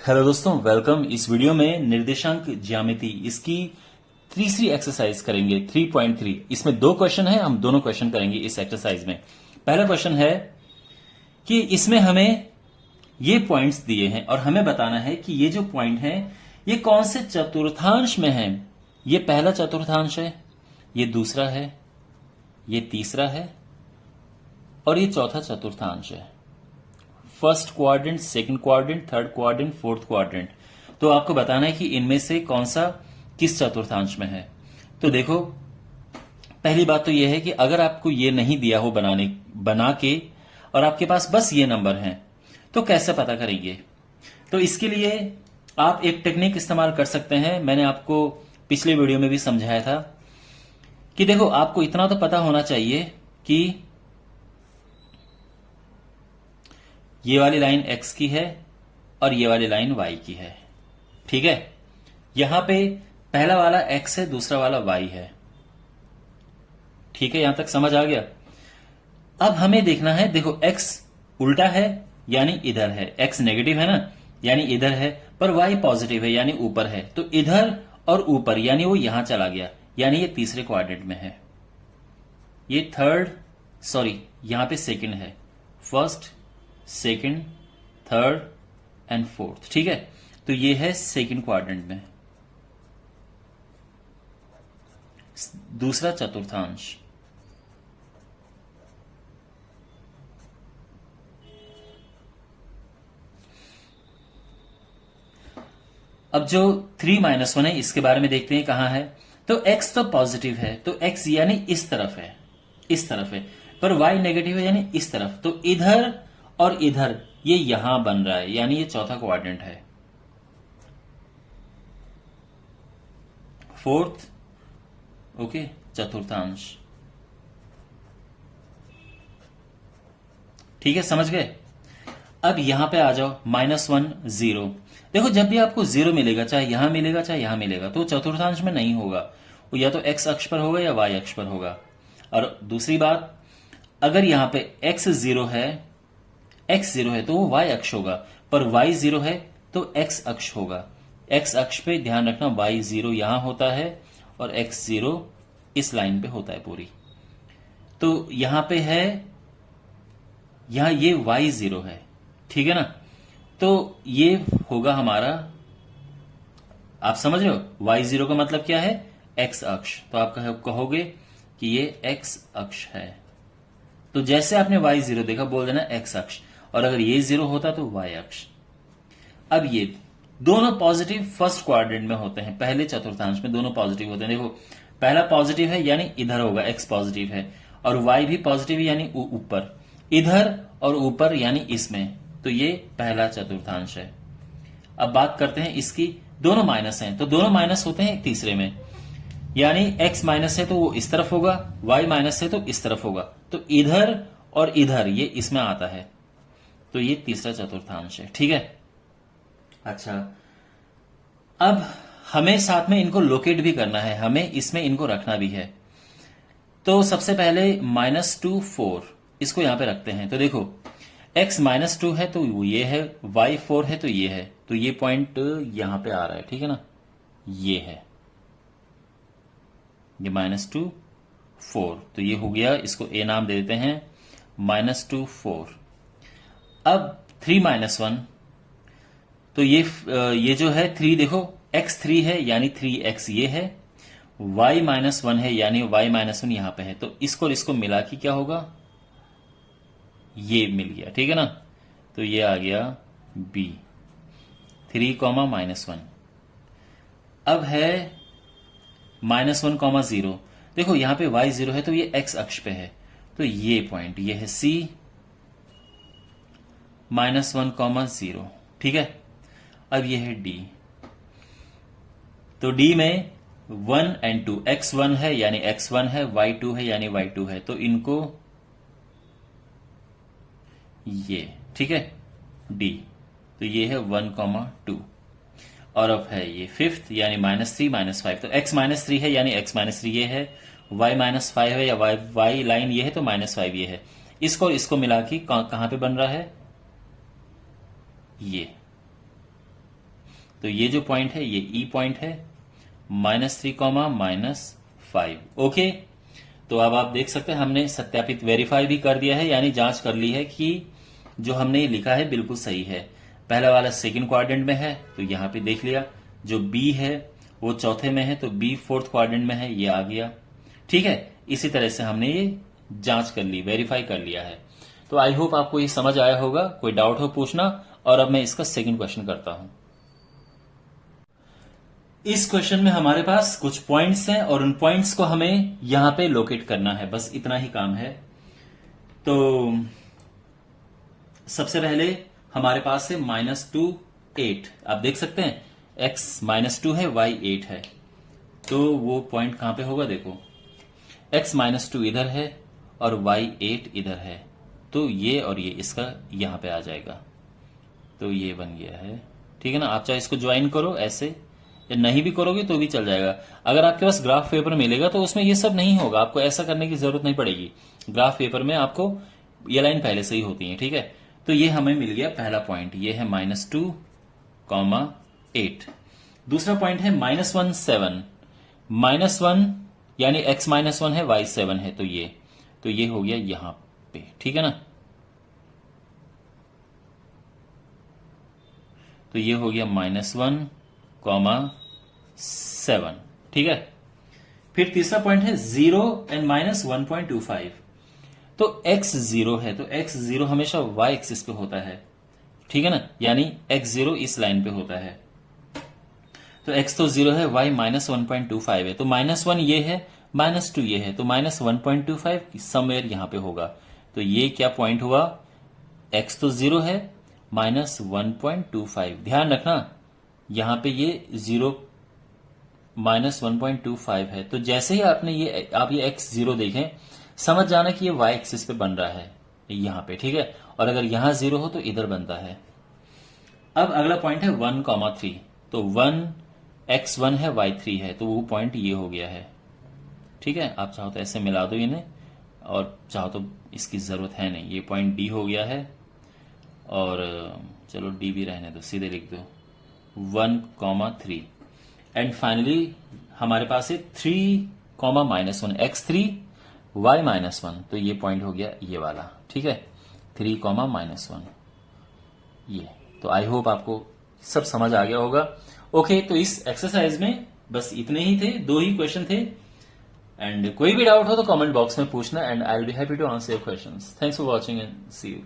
Hello दोस्तों, welcome. इस video में निर्देशांक ज्यामिति इसकी तीसरी एक्सरसाइज करेंगे 3.3। इसमें दो क्वेश्चन है, हम दोनों क्वेश्चन करेंगे इस एक्सरसाइज में। पहला क्वेश्चन है कि इसमें हमें ये पॉइंट्स दिए हैं और हमें बताना है कि ये जो पॉइंट है ये कौन से चतुर्थांश में है। ये पहला चतुर्थांश है, ये दूसरा है, ये तीसरा है और ये चौथा चतुर्थांश है। First quadrant, second quadrant, third quadrant, fourth quadrant. तो आपको बताना है कि इनमें से कौन सा किस चतुर्थांश में है। तो देखो, पहली बात तो यह है कि अगर आपको ये नहीं दिया हो बना के और आपके पास बस ये नंबर हैं तो कैसे पता करेंगे। तो इसके लिए आप एक टेक्निक इस्तेमाल कर सकते हैं। मैंने आपको पिछले वीडियो में भी समझाया था कि देखो, आपको इतना तो पता होना चाहिए कि ये वाली लाइन x की है और ये वाली लाइन y की है। ठीक है, यहां पे पहला वाला x है, दूसरा वाला y है। ठीक है, यहां तक समझ आ गया। अब हमें देखना है, देखो x उल्टा है यानी इधर है, x नेगेटिव है ना यानी इधर है, पर y पॉजिटिव है यानी ऊपर है। तो इधर और ऊपर यानी वो यहां चला गया, यानी ये तीसरे क्वाड्रेंट में है। ये यहां पे सेकंड है, first, second, third and fourth. ठीक है, तो ये है सेकंड क्वाड्रेंट में, दूसरा चतुर्थांश। अब जो 3-1 है इसके बारे में देखते हैं कहां है। तो x तो पॉजिटिव है, तो x यानी इस तरफ है, इस तरफ है, पर y नेगेटिव है यानी इस तरफ। तो इधर और इधर ये यहां बन रहा है, यानी ये चौथा क्वाड्रेंट है, फोर्थ। ओके, चतुर्थांश। ठीक है, समझ गए। अब यहां पे आ जाओ, -1 0। देखो, जब भी आपको 0 मिलेगा, चाहे यहां मिलेगा चाहे यहां मिलेगा, तो चतुर्थांश में नहीं होगा, वो या तो x अक्ष पर होगा या y अक्ष पर होगा। और दूसरी बात, अगर यहां पे x 0 है तो वो y अक्ष होगा, पर y 0 है तो x अक्ष होगा। x अक्ष पे ध्यान रखना, y 0 यहां होता है और x 0 इस लाइन पे होता है पूरी। तो यहां पे है, यहां ये y 0 है, ठीक है ना। तो ये होगा हमारा, आप समझ रहे हो, y 0 का मतलब क्या है, x अक्ष। तो आप कहोगे कि ये x अक्ष है। तो जैसे आपने y 0 देखा, बोल देना x अक्ष, और अगर ये 0 होता तो y अक्ष। अब ये दोनों पॉजिटिव फर्स्ट क्वाड्रेंट में होते हैं, पहले चतुर्थांश में दोनों पॉजिटिव होते हैं। देखो, पहला पॉजिटिव है यानी इधर होगा, x पॉजिटिव है, और y भी पॉजिटिव है यानी ऊपर, इधर और ऊपर यानी इसमें। तो ये पहला चतुर्थांश है। अब बात करते हैं इसकी, दोनों माइनस हैं तो दोनों माइनस होते हैं तीसरे में, यानी x माइनस है तो वो इस तरफ होगा, y माइनस है तो इस तरफ होगा। तो इधर और इधर ये इसमें आता है, तो ये तीसरा चतुर्थांश है। ठीक है, अच्छा। अब हमें साथ में इनको लोकेट भी करना है, हमें इसमें इनको रखना भी है। तो सबसे पहले -2 4 इसको यहां पे रखते हैं। तो देखो, x -2 है तो ये है, y 4 है तो ये है, तो ये पॉइंट यहां पे आ रहा है, ठीक है ना, ये है, ये -2 4, तो ये हो गया, इसको a नाम दे देते हैं, -2 4। अब 3-1, तो ये जो है 3, देखो x 3 है यानी 3x ये है, y -1 है यानी y -1 यहां पे है। तो इसको मिला के क्या होगा, ये मिल गया, ठीक है ना। तो ये आ गया b, 3, -1। अब है -1, 0। देखो यहां पे y 0 है तो ये x अक्ष पे है, तो ये पॉइंट ये है c, -1, 0। ठीक है, अब ये है d। तो d में 1 और 2, x1 है यानी x1 है, y2 है यानी y2 है, तो इनको ये, ठीक है, d। तो ये है 1, 2। और अब है ये फिफ्थ यानी -3, -5। तो x -3 है यानी x -3 ये है, y -5 है या y लाइन ये है तो -5 ये है। इसको मिला के कहां पे बन रहा है, ये तो ये जो पॉइंट है ये ई पॉइंट है, -3 -5। ओके, तो अब आप देख सकते हैं हमने सत्यापित वेरीफाई भी कर दिया है, यानी जांच कर ली है कि जो हमने ये लिखा है बिल्कुल सही है। पहला वाला सेकंड क्वाड्रेंट में है तो यहां पे देख लिया, जो बी है वो चौथे में है तो बी फोर्थ क्वाड्रेंट में है, ये आ गया। ठीक है, इसी तरह से हमने ये जांच कर ली, वेरीफाई कर लिया है। तो आई होप आपको ये समझ आया होगा। कोई डाउट हो पूछना। और अब मैं इसका सेकंड क्वेश्चन करता हूं। इस क्वेश्चन में हमारे पास कुछ पॉइंट्स हैं और उन पॉइंट्स को हमें यहां पे लोकेट करना है, बस इतना ही काम है। तो सबसे पहले हमारे पास है -2 8। आप देख सकते हैं x -2 है, y 8 है, तो वो पॉइंट कहां पे होगा? देखो x -2 इधर है और y 8 इधर है, तो ये और ये इसका यहां पे आ जाएगा। तो ये बन गया है। ठीक है ना, आप चाहे इसको ज्वाइन करो ऐसे, या नहीं भी करोगे तो भी चल जाएगा। अगर आपके पास ग्राफ पेपर मिलेगा तो उसमें ये सब नहीं होगा, आपको ऐसा करने की जरूरत नहीं पड़ेगी। ग्राफ पेपर में आपको ये लाइन पहले से ही होती है। ठीक है, तो ये हमें मिल गया पहला पॉइंट, ये है -2, 8। दूसरा पॉइंट है -1 7। -1 यानी x -1 है, y 7 है, तो ये हो गया यहां पे। ठीक है ना, तो ये हो गया -1, 7। ठीक है, फिर तीसरा पॉइंट है 0 एंड -1.25। तो x 0 है, तो x 0 हमेशा y एक्सिस पे होता है। ठीक है ना, यानी x 0 इस लाइन पे होता है। तो x तो 0 है, y -1.25 है, तो -1 ये है, -2 ये है, तो -1.25 समवेयर यहां पे होगा। तो ये क्या पॉइंट हुआ? x तो 0 है, -1.25। ध्यान रखना यहां पे ये 0 -1.25 है, तो जैसे ही आप ये x 0 देखें, समझ जाना कि ये y एक्सिस पे बन रहा है यहां पे। ठीक है, और अगर यहां 0 हो तो इधर बनता है। अब अगला पॉइंट है 1, 3। तो 1 x 1 है, y 3 है, तो वो पॉइंट ये हो गया है। ठीक है, आप चाहो तो ऐसे मिला दो इन्हें, और चाहो तो इसकी जरूरत है नहीं, ये पॉइंट D हो गया है। और चलो D भी रहने दो, सीधे लिख दो 1, 3। एंड फाइनली हमारे पास है 3, -1 x3 y -1, तो ये पॉइंट हो गया ये वाला। ठीक है, 3, -1 ये। तो आई होप आपको सब समझ आ गया होगा। ओके, तो इस एक्सरसाइज में बस इतने ही थे, 2 ही क्वेश्चन थे। एंड कोई भी डाउट हो तो कमेंट बॉक्स में पूछना, and I will be happy to answer your questions. Thanks for watching and see you.